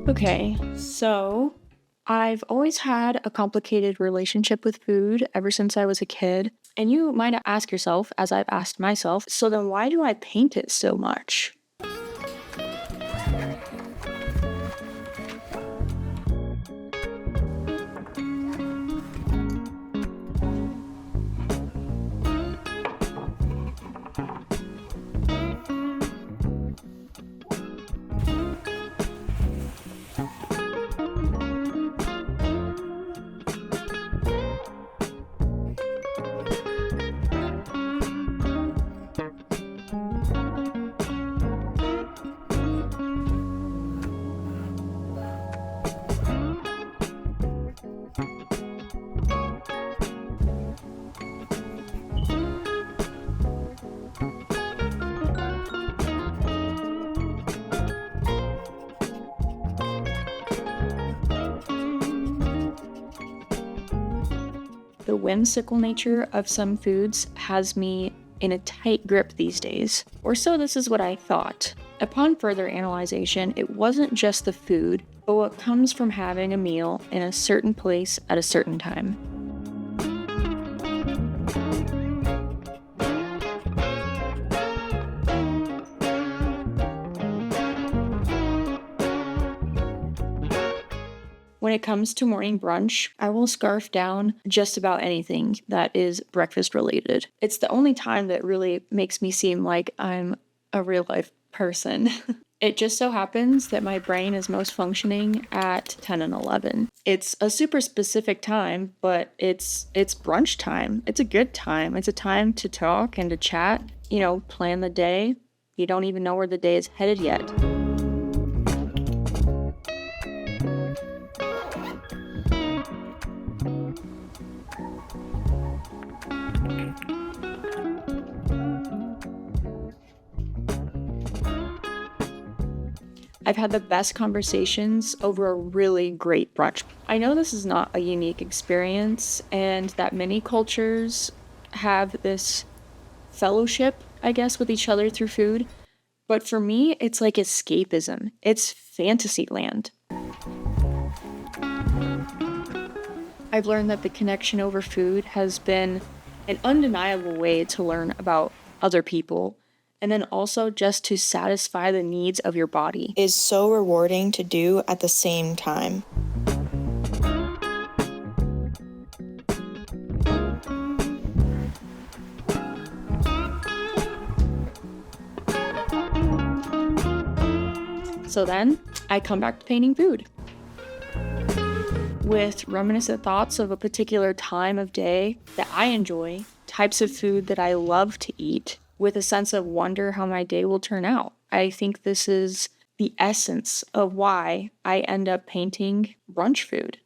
Okay, so I've always had a complicated relationship with food ever since I was a kid. And you might ask yourself, as I've asked myself, so then why do I paint it so much? The whimsical nature of some foods has me in a tight grip these days. Or so this is what I thought. Upon further analyzation, it wasn't just the food, but what comes from having a meal in a certain place at a certain time. When it comes to morning brunch, I will scarf down just about anything that is breakfast related. It's the only time that really makes me seem like I'm a real life person. It just so happens that my brain is most functioning at 10 and 11. It's a super specific time, but it's brunch time. It's a good time. It's a time to talk and to chat, plan the day. You don't even know where the day is headed yet. I've had the best conversations over a really great brunch. I know this is not a unique experience and that many cultures have this fellowship, I guess, with each other through food. But for me, it's like escapism. It's fantasy land. I've learned that the connection over food has been an undeniable way to learn about other people. And then also just to satisfy the needs of your body is so rewarding to do at the same time. So then I come back to painting food with reminiscent thoughts of a particular time of day that I enjoy, types of food that I love to eat, with a sense of wonder how my day will turn out. I think this is the essence of why I end up painting brunch food.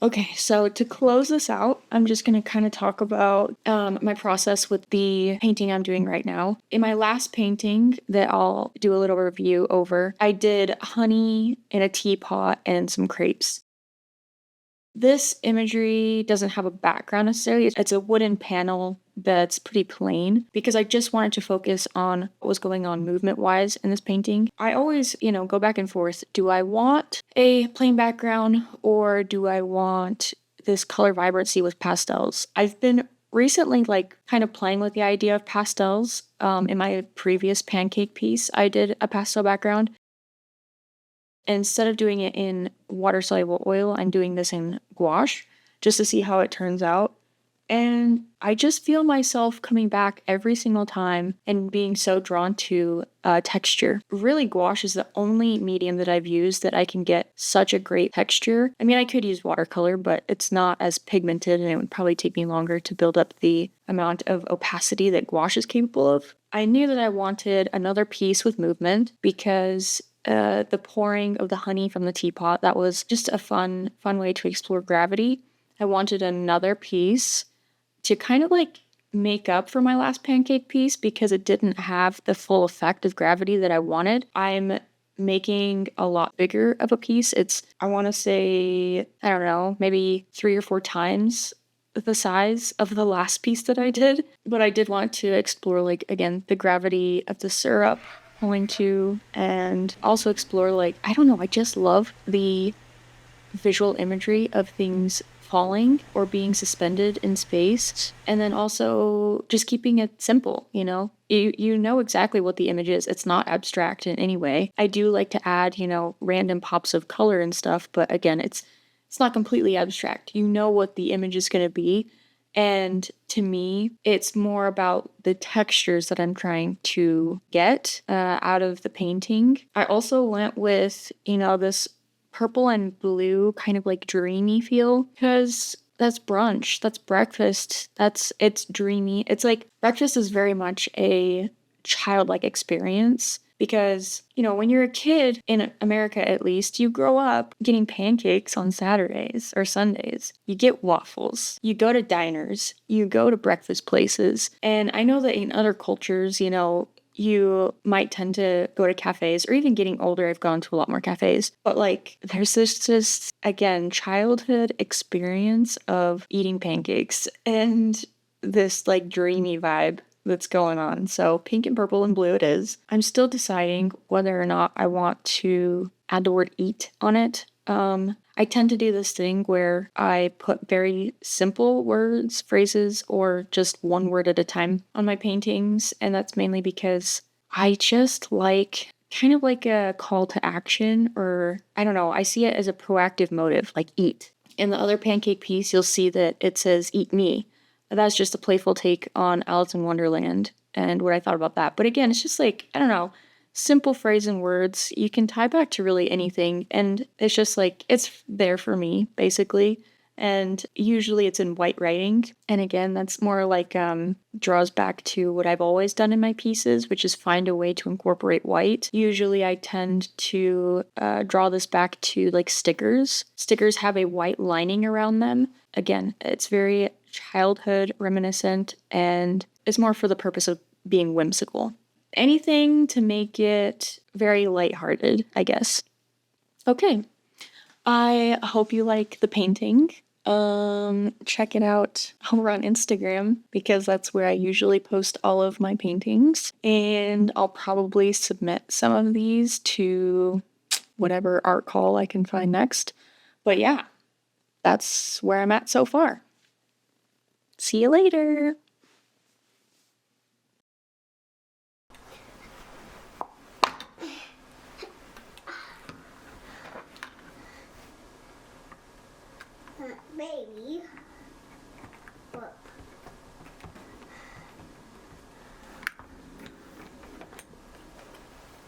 Okay, so to close this out, I'm just going to kind of talk about my process with the painting I'm doing right now. In my last painting that I'll do a little review over, I did honey in a teapot and some crepes. This imagery doesn't have a background necessarily. It's a wooden panel that's pretty plain because I just wanted to focus on what was going on movement-wise in this painting. I always, go back and forth. Do I want a plain background or do I want this color vibrancy with pastels? I've been recently kind of playing with the idea of pastels. In my previous pancake piece, I did a pastel background. Instead of doing it in water-soluble oil, I'm doing this in gouache just to see how it turns out. And I just feel myself coming back every single time and being so drawn to texture. Really, gouache is the only medium that I've used that I can get such a great texture. I mean, I could use watercolor, but it's not as pigmented and it would probably take me longer to build up the amount of opacity that gouache is capable of. I knew that I wanted another piece with movement because the pouring of the honey from the teapot, that was just a fun way to explore gravity. I wanted another piece to kind of make up for my last pancake piece because it didn't have the full effect of gravity that I wanted. I'm making a lot bigger of a piece. It's, I want to say, I don't know, maybe 3 or 4 times the size of the last piece that I did. But I did want to explore, again, the gravity of the syrup pulling to, and also explore, I don't know, I just love the visual imagery of things falling or being suspended in space, and then also just keeping it simple. You know exactly what the image is. It's not abstract in any way. I do like to add random pops of color and stuff, but again, it's not completely abstract. You know what the image is going to be. And to me, it's more about the textures that I'm trying to get out of the painting. I also went with, this purple and blue kind of dreamy feel because that's brunch, that's breakfast, it's dreamy. It's breakfast is very much a childlike experience because, when you're a kid, in America at least, you grow up getting pancakes on Saturdays or Sundays. You get waffles. You go to diners. You go to breakfast places. And I know that in other cultures, you might tend to go to cafes, or even getting older, I've gone to a lot more cafes. But there's this just, again, childhood experience of eating pancakes and this dreamy vibe that's going on. So pink and purple and blue it is. I'm still deciding whether or not I want to add the word eat on it. I tend to do this thing where I put very simple words, phrases, or just one word at a time on my paintings. And that's mainly because I just kind of like a call to action, or I don't know, I see it as a proactive motive, like eat. In the other pancake piece, you'll see that it says eat me. That's just a playful take on Alice in Wonderland and what I thought about that. But again, it's just I don't know, simple phrase and words. You can tie back to really anything. And it's just it's there for me, basically. And usually it's in white writing. And again, that's more draws back to what I've always done in my pieces, which is find a way to incorporate white. Usually I tend to draw this back to stickers. Stickers have a white lining around them. Again, it's very childhood reminiscent and it's more for the purpose of being whimsical. Anything to make it very lighthearted, I guess. Okay. I hope you like the painting. Check it out over on Instagram because that's where I usually post all of my paintings. And I'll probably submit some of these to whatever art call I can find next. But yeah, that's where I'm at so far. See you later. Baby, look.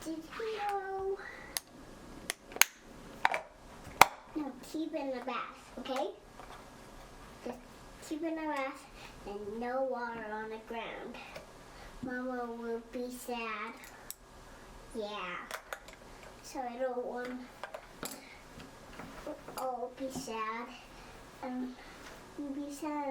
Did you know? No, keep in the bath, okay? Just keep in the bath and no water on the ground. Mama will be sad. Yeah. So I don't want all be sad. You'll be sad